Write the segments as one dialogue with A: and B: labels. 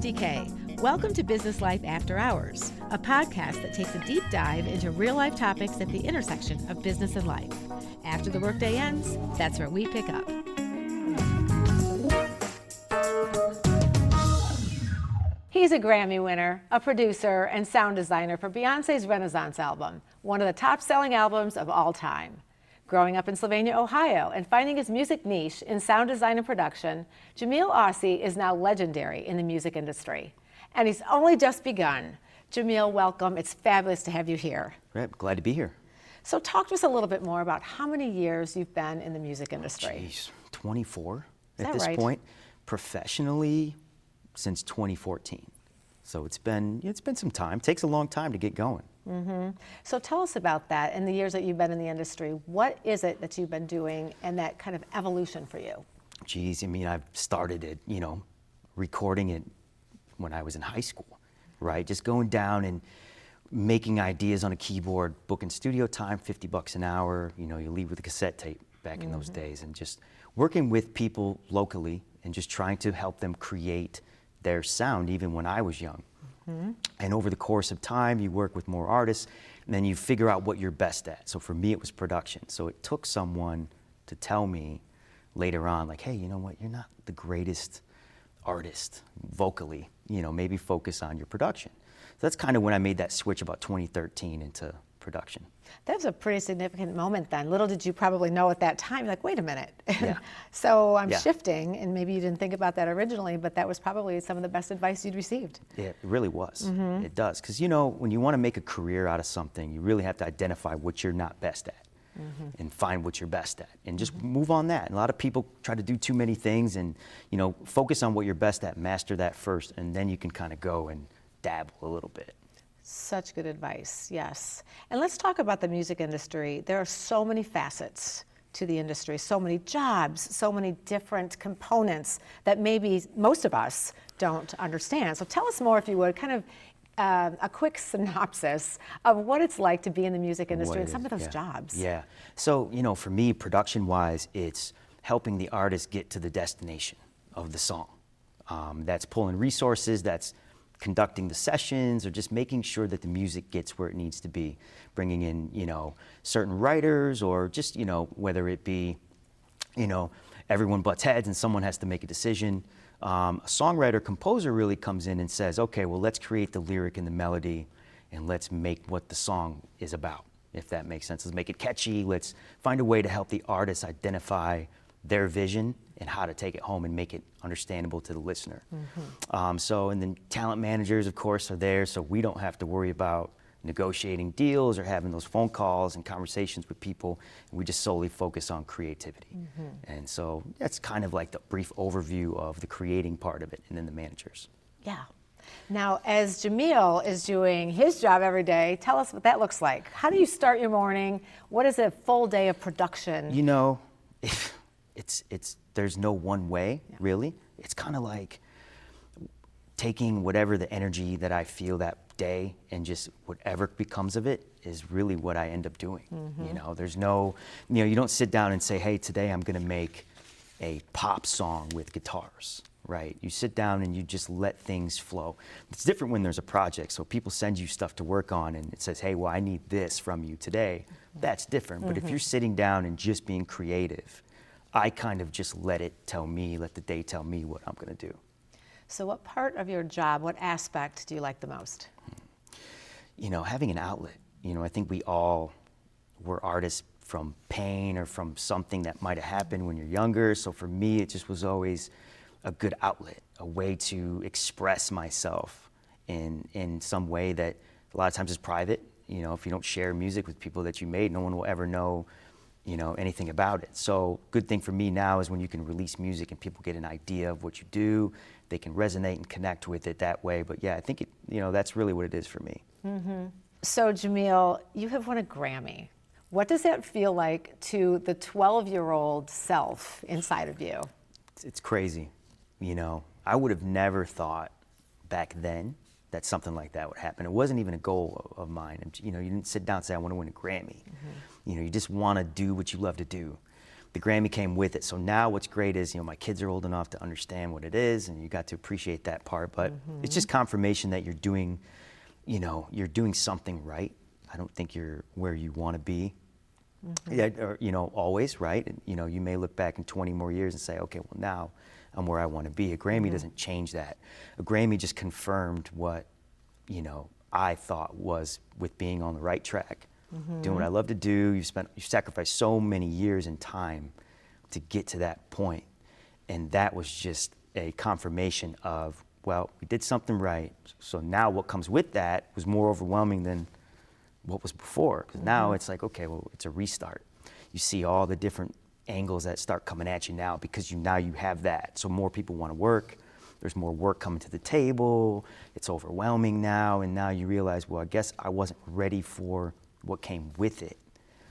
A: Kristi K. Welcome to Business Life After Hours, a podcast that takes a deep dive into real-life topics at the intersection of business and life. After the workday ends, that's where we pick up. He's a Grammy winner, a producer, and sound designer for Beyoncé's Renaissance album, one of the top-selling albums of all time. Growing up in Sylvania, Ohio, and finding his music niche in sound design and production, Jameil Aossey is now legendary in the music industry. And he's only just begun. Jameil, welcome. It's fabulous to have you here.
B: Right, glad to be here.
A: So talk to us a little bit more about how many years you've been in the music industry.
B: Jeez, 24
A: Is
B: at
A: that
B: this
A: right?
B: point. Professionally, since 2014. So it's been some time. Takes a long time to get going.
A: Mm-hmm. So tell us about that in the years that you've been in the industry. What is it that you've been doing and that kind of evolution for you?
B: Geez, I mean, I've started it, recording it when I was in high school, right? Just going down and making ideas on a keyboard, booking studio time, $50 an hour. You leave with a cassette tape back in those days, and just working with people locally and just trying to help them create their sound even when I was young. And over the course of time, you work with more artists, and then you figure out what you're best at. So for me, it was production. So it took someone to tell me later on, like, hey, you know what, you're not the greatest artist vocally, maybe focus on your production. So that's kind of when I made that switch about 2013 into production.
A: That's a pretty significant moment then. Little did you probably know at that time, like, wait a minute.
B: Yeah.
A: So I'm
B: Yeah.
A: shifting, and maybe you didn't think about that originally, but that was probably some of the best advice you'd received.
B: Yeah, it really was. It does. Because, when you want to make a career out of something, you really have to identify what you're not best at and find what you're best at and just move on that. And a lot of people try to do too many things and, focus on what you're best at, master that first, and then you can kind of go and dabble a little bit.
A: Such good advice, yes. And let's talk about the music industry. There are so many facets to the industry, so many jobs, so many different components that maybe most of us don't understand. So tell us more, if you would, kind of a quick synopsis of what it's like to be in the music industry and some of those jobs.
B: Yeah. So, for me, production-wise, it's helping the artist get to the destination of the song. That's pulling resources, that's conducting the sessions, or just making sure that the music gets where it needs to be, bringing in, certain writers, or just, whether it be, everyone butts heads and someone has to make a decision. A songwriter, composer really comes in and says, okay, well, let's create the lyric and the melody, and let's make what the song is about, if that makes sense. Let's make it catchy. Let's find a way to help the artist identify their vision and how to take it home and make it understandable to the listener. And then talent managers, of course, are there, so we don't have to worry about negotiating deals or having those phone calls and conversations with people. We just solely focus on creativity. And so that's kind of like the brief overview of the creating part of it, and then the managers.
A: Yeah. Now, as Jameil is doing his job every day, tell us what that looks like. How do you start your morning? What is a full day of production?
B: There's no one way, really. It's kind of like taking whatever the energy that I feel that day, and just whatever becomes of it is really what I end up doing. There's no, you don't sit down and say, hey, today I'm gonna make a pop song with guitars, right? You sit down and you just let things flow. It's different when there's a project. So people send you stuff to work on and it says, hey, well, I need this from you today. That's different. But if you're sitting down and just being creative, I kind of just let the day tell me what I'm gonna do.
A: So what part of your job, what aspect do you like the most?
B: Having an outlet. I think we all were artists from pain or from something that might have happened when you're younger. So for me, it just was always a good outlet, a way to express myself in some way that a lot of times is private. If you don't share music with people that you made, no one will ever know anything about it. So good thing for me now is when you can release music and people get an idea of what you do, they can resonate and connect with it that way. But yeah, I think that's really what it is for me.
A: So Jameil, you have won a Grammy. What does that feel like to the 12-year-old self inside of you?
B: It's crazy. I would have never thought back then that something like that would happen. It wasn't even a goal of mine. You didn't sit down and say, I want to win a Grammy. You just want to do what you love to do. the Grammy came with it. So now what's great is, my kids are old enough to understand what it is, and you got to appreciate that part. But it's just confirmation that you're doing, you're doing something right. I don't think you're where you want to be. Yeah, or, always, right? You may look back in 20 more years and say, okay, well, now I'm where I want to be. A Grammy doesn't change that. A Grammy just confirmed what, I thought was with being on the right track, doing what I love to do. You've sacrificed so many years and time to get to that point. And that was just a confirmation of, well, we did something right. So now what comes with that was more overwhelming than what was before. Because now it's like, okay, well, it's a restart. You see all the different angles that start coming at you now because now you have that. So more people want to work. There's more work coming to the table. It's overwhelming now. And now you realize, well, I guess I wasn't ready for what came with it,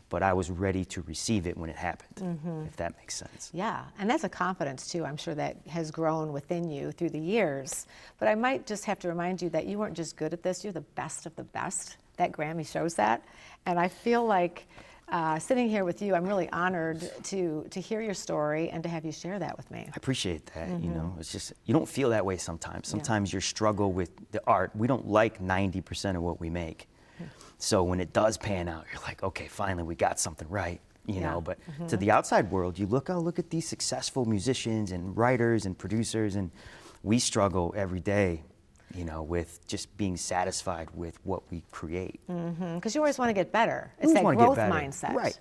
B: but I was ready to receive it when it happened, if that makes sense.
A: Yeah, and that's a confidence too, I'm sure, that has grown within you through the years. But I might just have to remind you that you weren't just good at this, you're the best of the best. That Grammy shows that. And I feel like sitting here with you, I'm really honored to hear your story and to have you share that with me.
B: I appreciate that. It's just, you don't feel that way sometimes. Sometimes your struggle with the art, we don't like 90% of what we make. So when it does pan out, you're like, okay, finally we got something right. But to the outside world, you look at these successful musicians and writers and producers, and we struggle every day, with just being satisfied with what we create.
A: Because you always want to get better. It's that growth mindset.
B: Right.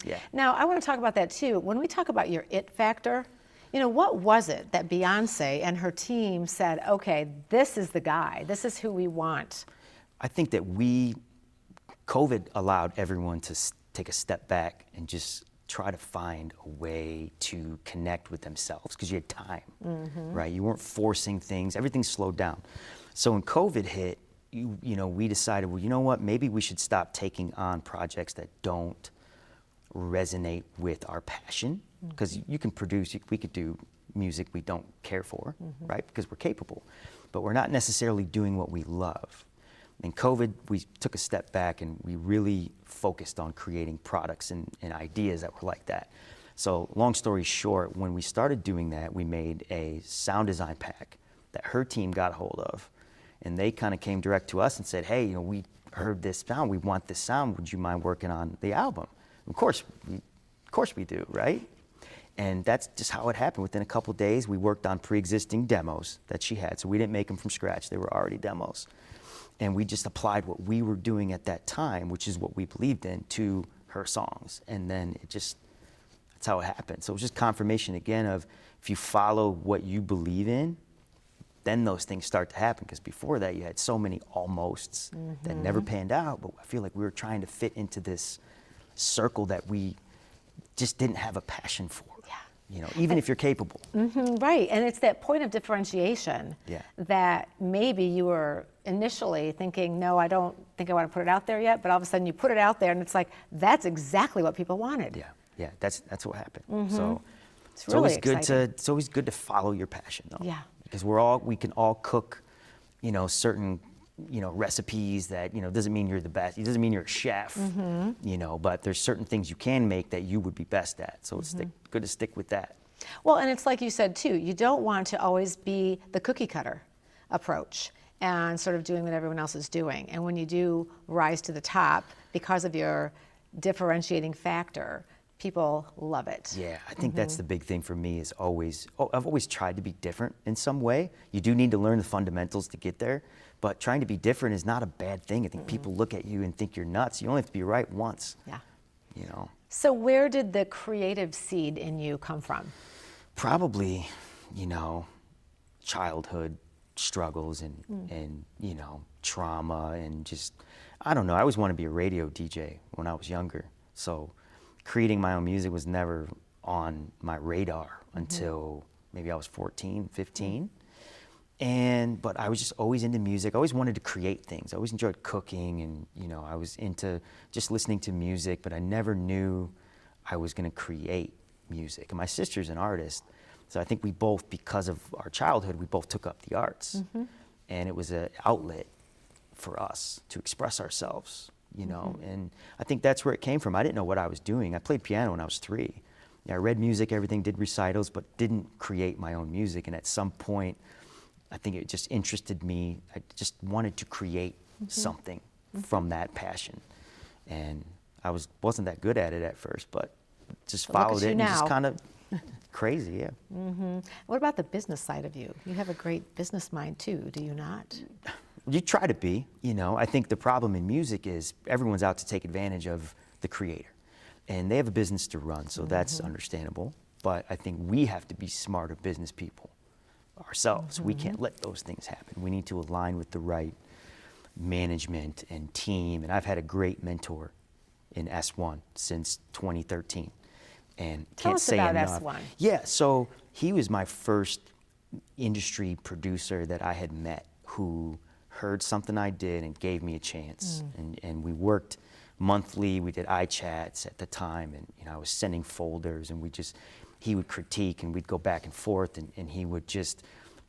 B: Yeah.
A: Now, I want to talk about that too. When we talk about your it factor, what was it that Beyoncé and her team said, okay, this is the guy, this is who we want?
B: I think that COVID allowed everyone to take a step back and just try to find a way to connect with themselves because you had time, right? You weren't forcing things. Everything slowed down. So when COVID hit, we decided, well, you know what? Maybe we should stop taking on projects that don't resonate with our passion, because we could do music we don't care for, right? Because we're capable, but we're not necessarily doing what we love. In COVID, we took a step back and we really focused on creating products and ideas that were like that. So long story short, when we started doing that, we made a sound design pack that her team got a hold of. And they kind of came direct to us and said, hey, we heard this sound, we want this sound, would you mind working on the album? Of course we do, right? And that's just how it happened. Within a couple of days, we worked on pre-existing demos that she had. So we didn't make them from scratch, they were already demos. And we just applied what we were doing at that time, which is what we believed in, to her songs. And then that's how it happened. So it was just confirmation again of, if you follow what you believe in, then those things start to happen. Because before that, you had so many almosts that never panned out. But I feel like we were trying to fit into this circle that we just didn't have a passion for. Even if you're capable.
A: Right, and it's that point of differentiation that maybe you were initially thinking, no, I don't think I want to put it out there yet, but all of a sudden you put it out there and it's like, that's exactly what people wanted.
B: Yeah, that's what happened. So
A: it's really
B: it's always good to follow your passion though.
A: Yeah.
B: Because we can all cook, certain recipes that, doesn't mean you're the best. It doesn't mean you're a chef, but there's certain things you can make that you would be best at. So it's good to stick with that.
A: Well, and it's like you said too, you don't want to always be the cookie cutter approach and sort of doing what everyone else is doing. And when you do rise to the top because of your differentiating factor, people love it.
B: Yeah, I think that's the big thing for me is I've always tried to be different in some way. You do need to learn the fundamentals to get there. But trying to be different is not a bad thing. I think people look at you and think you're nuts. You only have to be right once.
A: Yeah.
B: So
A: where did the creative seed in you come from?
B: Probably, childhood struggles and trauma and just, I don't know. I always wanted to be a radio DJ when I was younger. So creating my own music was never on my radar until maybe I was 14, 15. But I was just always into music. I always wanted to create things. I always enjoyed cooking and, I was into just listening to music, but I never knew I was going to create music. And my sister's an artist. So I think we both, because of our childhood, we both took up the arts. And it was an outlet for us to express ourselves, and I think that's where it came from. I didn't know what I was doing. I played piano when I was 3. I read music, everything, did recitals, but didn't create my own music. And at some point, I think it just interested me. I just wanted to create something from that passion. And I wasn't that good at it at first, but just followed it and just kind of crazy, yeah.
A: What about the business side of you? You have a great business mind too, do you not?
B: You try to be, I think the problem in music is everyone's out to take advantage of the creator. And they have a business to run, so that's understandable. But I think we have to be smarter business people ourselves. We can't let those things happen. We need to align with the right management and team. And I've had a great mentor in S1 since 2013. And
A: Tell
B: can't
A: us
B: say
A: about
B: enough.
A: S1.
B: Yeah, so he was my first industry producer that I had met who heard something I did and gave me a chance. And we worked monthly. We did iChats at the time, and I was sending folders, and he would critique, and we'd go back and forth, and he would just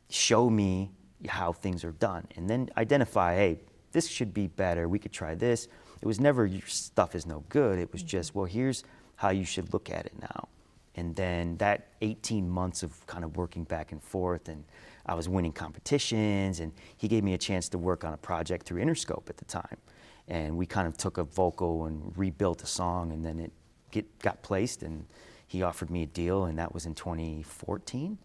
B: show me how things are done, and then identify, hey, this should be better. We could try this. It was never your stuff is no good. It was just, well, here's how you should look at it now. And then that 18 months of kind of working back and forth, and I was winning competitions, and he gave me a chance to work on a project through Interscope at the time. And we kind of took a vocal and rebuilt a song, and then it got placed, and he offered me a deal, and that was in 2014.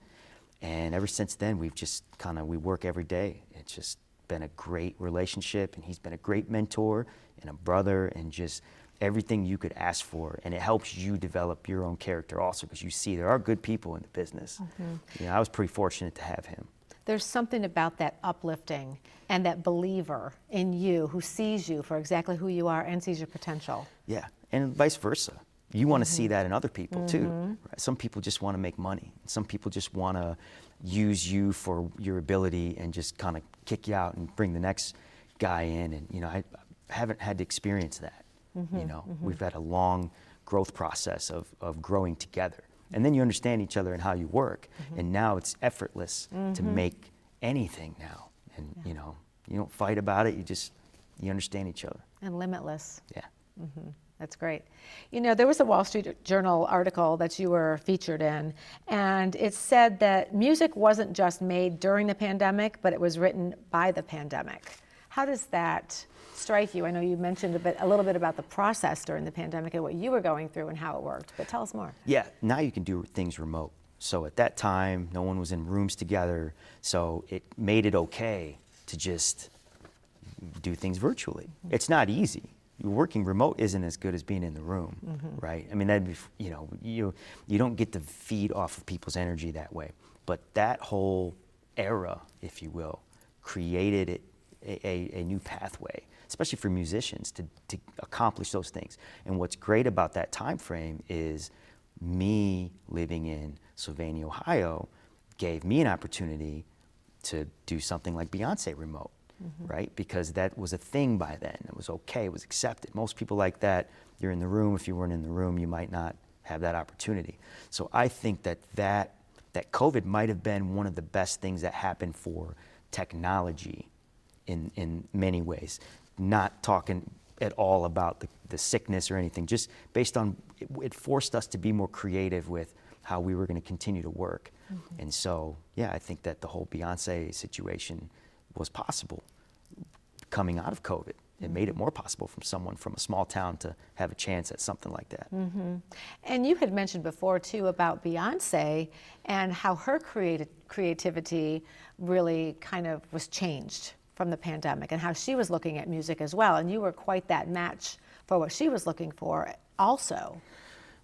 B: And ever since then, we work every day. It's just been a great relationship, and he's been a great mentor and a brother, and just everything you could ask for. And it helps you develop your own character also, because you see there are good people in the business. I was pretty fortunate to have him.
A: There's something about that uplifting and that believer in you who sees you for exactly who you are and sees your potential.
B: Yeah, and vice versa. You want to see that in other people too. Right? Some people just want to make money. Some people just want to use you for your ability and just kind of kick you out and bring the next guy in. And I haven't had to experience that. We've had a long growth process of growing together. And then you understand each other and how you work. And now it's effortless to make anything now. And you don't fight about it. You understand each other.
A: And limitless.
B: Yeah.
A: That's great. There was a Wall Street Journal article that you were featured in, and it said that music wasn't just made during the pandemic, but it was written by the pandemic. How does that strike you? I know you mentioned a little bit about the process during the pandemic and what you were going through and how it worked, but tell us more.
B: Yeah, now you can do things remote. So at that time, no one was in rooms together, so it made it okay to just do things virtually. It's not easy. Working remote isn't as good as being in the room, right? I mean, that'd be, you don't get to feed off of people's energy that way. But that whole era, if you will, created a new pathway, especially for musicians to accomplish those things. And what's great about that time frame is me living in Sylvania, Ohio, gave me an opportunity to do something like Beyoncé remote. Right? Because that was a thing by then. It was okay, it was accepted. Most people like that, you're in the room. If you weren't in the room, you might not have that opportunity. So I think that COVID might have been one of the best things that happened for technology in many ways. Not talking at all about the sickness or anything, just based on, it forced us to be more creative with how we were going to continue to work. And so, yeah, I think that the whole Beyoncé situation was possible coming out of COVID. It made it more possible for someone from a small town to have a chance at something like that.
A: And you had mentioned before too about Beyoncé and how her creativity really kind of was changed from the pandemic and how she was looking at music as well. And you were quite that match for what she was looking for also.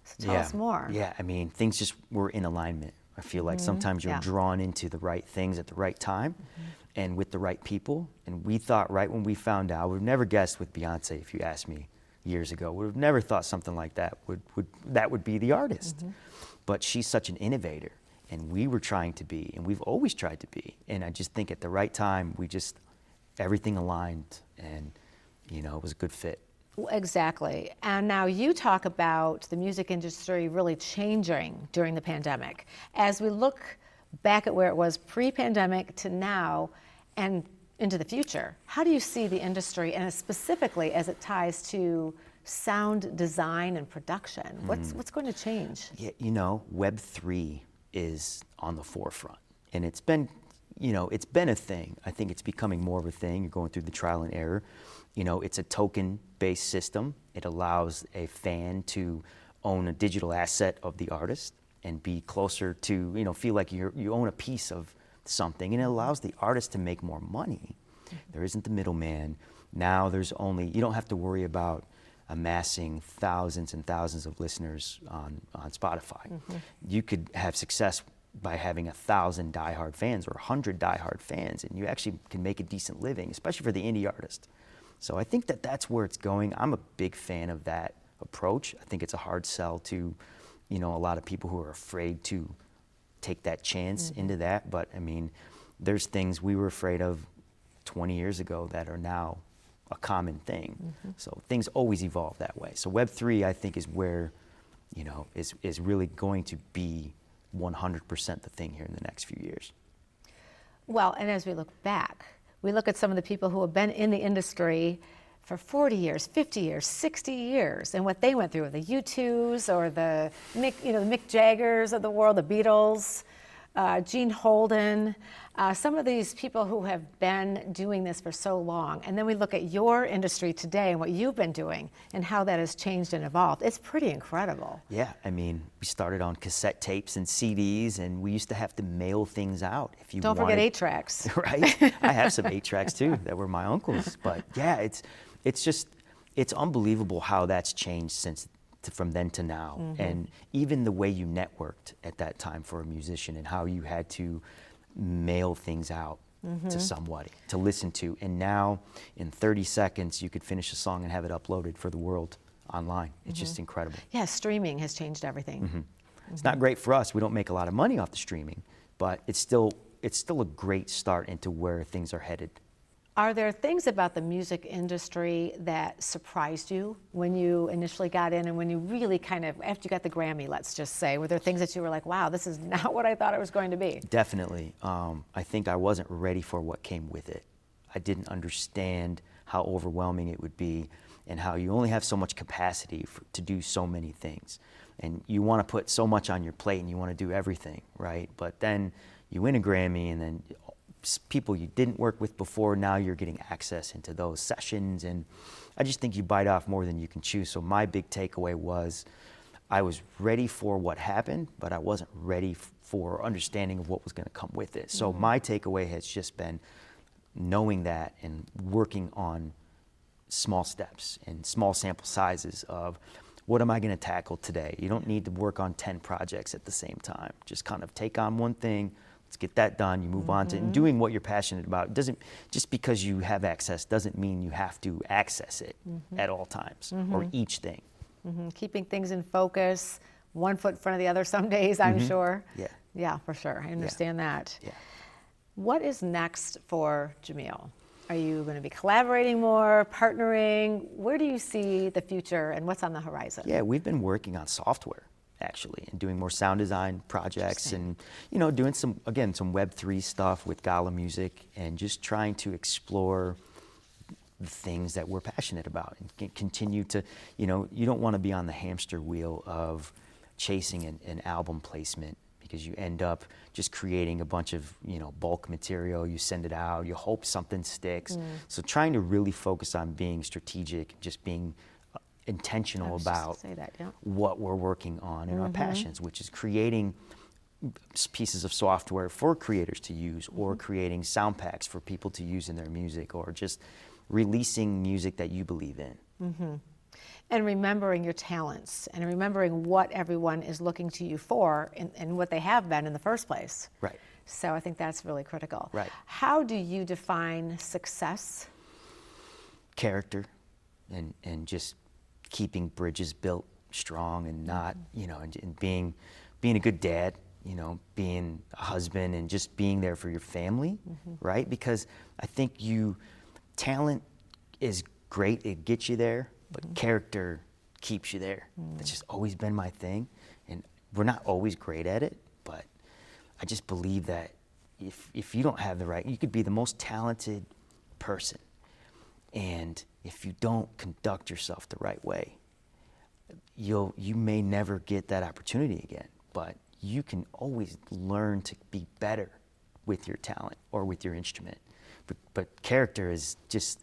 A: So tell us more.
B: Yeah, I mean, things just were in alignment. I feel like sometimes you're drawn into the right things at the right time and with the right people. And we thought right when we found out, we've never guessed with Beyoncé, if you asked me years ago, we would have never thought something like that would be the artist. But she's such an innovator, and we were trying to be, and we've always tried to be. And I just think at the right time, everything aligned, and it was a good fit.
A: Exactly. And now you talk about the music industry really changing during the pandemic. As we look back at where it was pre-pandemic to now and into the future, how do you see the industry, and specifically as it ties to sound design and production. What's going to change?
B: Yeah, you know, Web3 is on the forefront, and it's been, you know, it's been a thing. I think it's becoming more of a thing. You're going through the trial and error. You know, it's a token-based system. It allows a fan to own a digital asset of the artist and be closer to, you know, feel like you own a piece of something, and it allows the artist to make more money. There isn't the middleman. Now there's only, you don't have to worry about amassing thousands and thousands of listeners on Spotify. You could have success by having 1,000 diehard fans or 100 diehard fans, and you actually can make a decent living, especially for the indie artist. So I think that that's where it's going. I'm a big fan of that approach. I think it's a hard sell to, you know, a lot of people who are afraid to take that chance into that. But I mean, there's things we were afraid of 20 years ago that are now a common thing. So things always evolve that way. So Web3, I think, is where, you know, is really going to be 100% the thing here in the next few years.
A: Well, and as we look back, we look at some of the people who have been in the industry for 40 years, 50 years, 60 years, and what they went through, the U2s or the Mick Jaggers of the world, the Beatles, Gene Holden, some of these people who have been doing this for so long. And then we look at your industry today and what you've been doing and how that has changed and evolved. It's pretty incredible.
B: Yeah, I mean, we started on cassette tapes and CDs, and we used to have to mail things out. If you
A: Don't forget 8-tracks.
B: Right? I have some 8-tracks too that were my uncle's. But yeah, it's unbelievable how that's changed from then to now. And even the way you networked at that time for a musician and how you had to mail things out to somebody to listen to. And now in 30 seconds, you could finish a song and have it uploaded for the world online. It's just incredible.
A: Yeah, streaming has changed everything.
B: It's not great for us. We don't make a lot of money off the streaming, but it's still a great start into where things are headed.
A: Are there things about the music industry that surprised you when you initially got in and when you really kind of, after you got the Grammy, let's just say, were there things that you were like, wow, this is not what I thought it was going to be?
B: Definitely. I think I wasn't ready for what came with it. I didn't understand how overwhelming it would be and how you only have so much capacity to do so many things. And you want to put so much on your plate and you want to do everything, right? But then you win a Grammy and then people you didn't work with before, now you're getting access into those sessions, and I just think you bite off more than you can chew. So my big takeaway was I was ready for what happened, but I wasn't ready for understanding of what was going to come with it. So my takeaway has just been knowing that and working on small steps and small sample sizes of what am I going to tackle today. You don't need to work on 10 projects at the same time. Just kind of take on one thing. Let's get that done. You move on to and doing what you're passionate about. Doesn't just because you have access doesn't mean you have to access it at all times or each thing.
A: Keeping things in focus, one foot in front of the other some days, I'm sure.
B: Yeah.
A: Yeah, for sure. I understand that.
B: Yeah.
A: What is next for Jameil? Are you going to be collaborating more, partnering? Where do you see the future and what's on the horizon?
B: Yeah, we've been working on software actually and doing more sound design projects and, you know, doing some Web3 stuff with Gala Music and just trying to explore the things that we're passionate about and continue to, you know, you don't want to be on the hamster wheel of chasing an album placement because you end up just creating a bunch of, you know, bulk material, you send it out, you hope something sticks. So trying to really focus on being strategic, just being intentional about what we're working on and our passions, which is creating pieces of software for creators to use or creating sound packs for people to use in their music or just releasing music that you believe in. And
A: remembering your talents and remembering what everyone is looking to you for and what they have been in the first place.
B: Right.
A: So I think that's really critical.
B: Right.
A: How do you define success?
B: Character and just keeping bridges built strong and not, you know, and being a good dad, you know, being a husband and just being there for your family, right? Because I think talent is great, it gets you there, but character keeps you there. That's just always been my thing. And we're not always great at it, but I just believe that if you don't have you could be the most talented person, and if you don't conduct yourself the right way, you may never get that opportunity again, but you can always learn to be better with your talent or with your instrument. But character is just,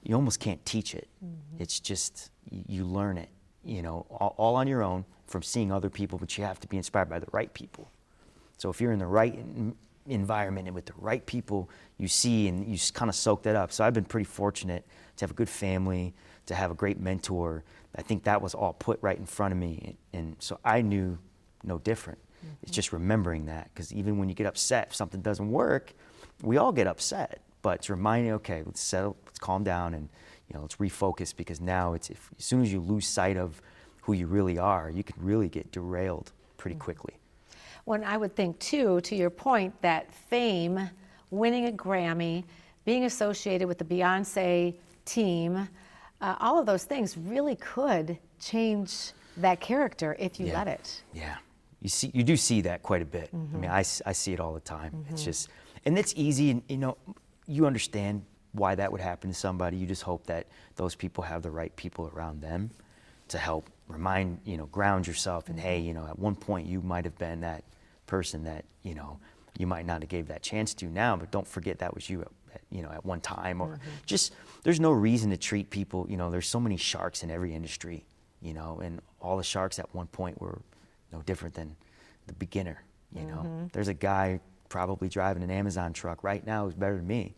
B: you almost can't teach it. It's just, you learn it, you know, all on your own from seeing other people, but you have to be inspired by the right people. So if you're in the right environment and with the right people, you see and you kind of soak that up. So I've been pretty fortunate to have a good family, to have a great mentor. I think that was all put right in front of me. And so I knew no different. It's just remembering that, because even when you get upset, if something doesn't work, we all get upset. But it's reminding, okay, let's settle, let's calm down, and let's refocus, because now as soon as you lose sight of who you really are, you can really get derailed pretty quickly.
A: Well, I would think too, to your point, that fame, winning a Grammy, being associated with the Beyoncé team, all of those things really could change that character if you let it.
B: Yeah, you do see that quite a bit. I mean, I see it all the time. It's just, and it's easy, and you understand why that would happen to somebody. You just hope that those people have the right people around them to help remind, ground yourself. And hey, at one point you might have been that person that, you might not have gave that chance to now, but don't forget that was you at one time. Or just, there's no reason to treat people, there's so many sharks in every industry, and all the sharks at one point were no different than the beginner, There's a guy probably driving an Amazon truck right now who's better than me,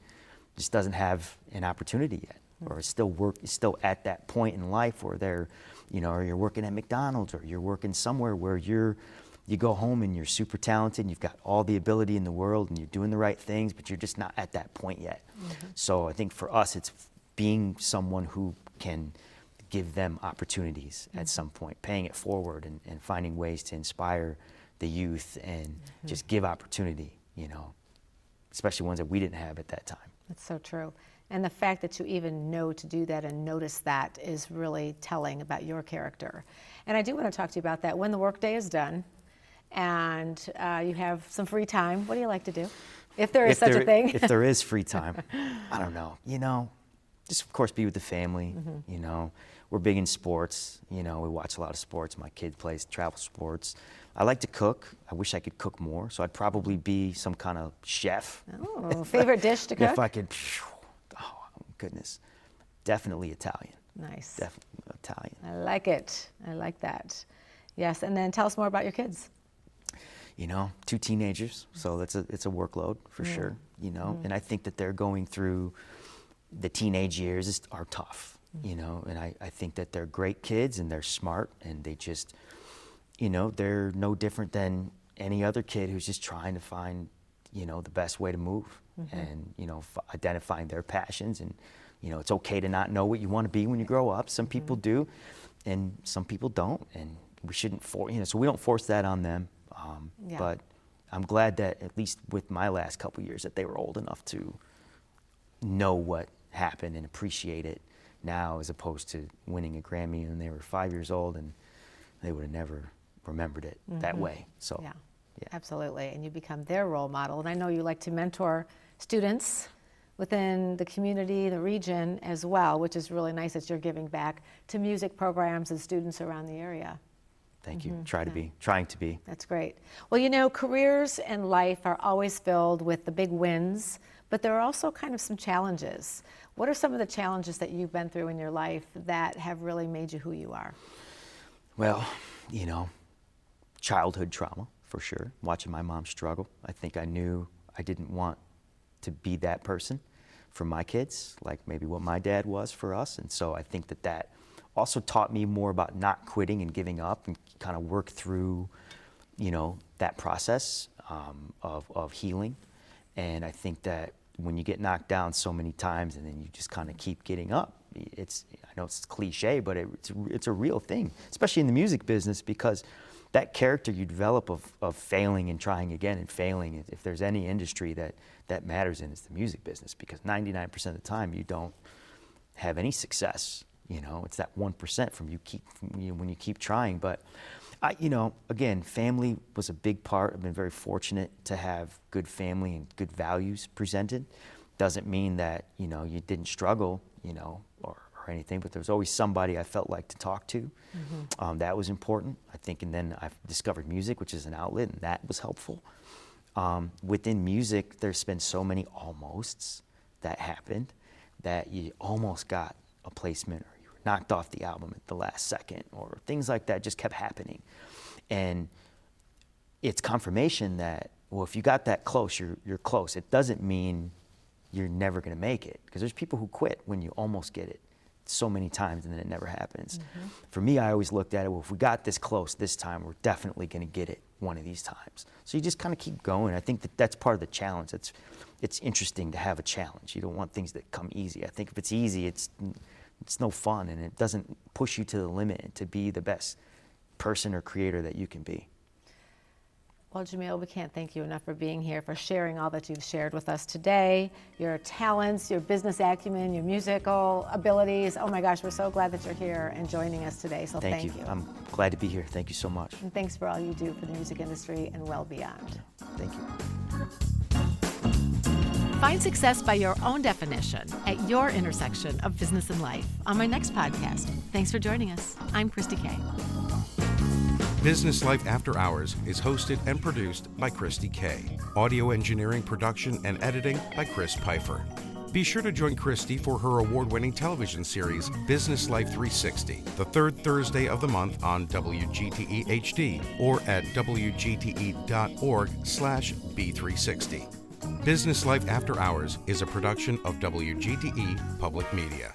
B: just doesn't have an opportunity yet, or is still at that point in life where they're, or you're working at McDonald's, or you're working somewhere where you go home and you're super talented and you've got all the ability in the world and you're doing the right things, but you're just not at that point yet. So I think for us, it's being someone who can give them opportunities at some point, paying it forward and finding ways to inspire the youth and just give opportunity, especially ones that we didn't have at that time.
A: That's so true. And the fact that you even know to do that and notice that is really telling about your character. And I do want to talk to you about that. When the workday is done and you have some free time, what do you like to do? If there is such a thing.
B: If there is free time, I don't know, just of course be with the family, We're big in sports, we watch a lot of sports. My kid plays travel sports. I like to cook. I wish I could cook more, so I'd probably be some kind of chef.
A: Oh, favorite dish to cook?
B: If I could, oh goodness, definitely Italian.
A: Nice.
B: Definitely Italian.
A: I like it. I like that. Yes, and then tell us more about your kids.
B: 2 teenagers, so it's a workload for sure, and I think that they're going through the teenage years are tough, and I think that they're great kids and they're smart and they just, they're no different than any other kid who's just trying to find, the best way to move and, identifying their passions. And, it's okay to not know what you want to be when you grow up. Some people do and some people don't, and we shouldn't so we don't force that on them. But I'm glad that at least with my last couple years that they were old enough to know what happened and appreciate it now, as opposed to winning a Grammy when they were 5 years old and they would have never remembered it that way. So
A: yeah, absolutely. And you become their role model. And I know you like to mentor students within the community, the region as well, which is really nice that you're giving back to music programs and students around the area.
B: Thank you. Trying to be.
A: That's great. Well, careers and life are always filled with the big wins, but there are also kind of some challenges. What are some of the challenges that you've been through in your life that have really made you who you are?
B: Well, childhood trauma, for sure. Watching my mom struggle. I think I knew I didn't want to be that person for my kids, like maybe what my dad was for us. And so I think that also taught me more about not quitting and giving up, and kind of work through, that process of healing. And I think that when you get knocked down so many times and then you just kind of keep getting up, I know it's cliche, but it's a real thing, especially in the music business, because that character you develop of failing and trying again and failing, if there's any industry that matters in, it's the music business, because 99% of the time you don't have any success. It's that 1% when you keep trying. But again, family was a big part. I've been very fortunate to have good family and good values presented. Doesn't mean that, you didn't struggle, or or anything, but there was always somebody I felt like to talk to. That was important, I think, and then I discovered music, which is an outlet, and that was helpful. Within music, there's been so many almosts that happened that you almost got a placement, or you were knocked off the album at the last second, or things like that just kept happening. And it's confirmation that, well, if you got that close, you're close. It doesn't mean you're never going to make it, because there's people who quit when you almost get it so many times and then it never happens. For me, I always looked at it, well, if we got this close this time, we're definitely going to get it one of these times. So you just kind of keep going. I think that that's part of the challenge. It's interesting to have a challenge. You don't want things that come easy. I think if it's easy, it's no fun, and it doesn't push you to the limit to be the best person or creator that you can be.
A: Well, Jameil, we can't thank you enough for being here, for sharing all that you've shared with us today, your talents, your business acumen, your musical abilities. Oh my gosh, we're so glad that you're here and joining us today, so thank you.
B: I'm glad to be here. Thank you so much.
A: And thanks for all you do for the music industry and well beyond.
B: Thank you.
A: Find success by your own definition at your intersection of business and life on my next podcast. Thanks for joining us. I'm Kristi K.
C: Business Life After Hours is hosted and produced by Kristi K. Audio engineering, production, and editing by Chris Pfeiffer. Be sure to join Kristi for her award-winning television series, Business Life 360, the third Thursday of the month on WGTE HD or at wgte.org/B360. Business Life After Hours is a production of WGTE Public Media.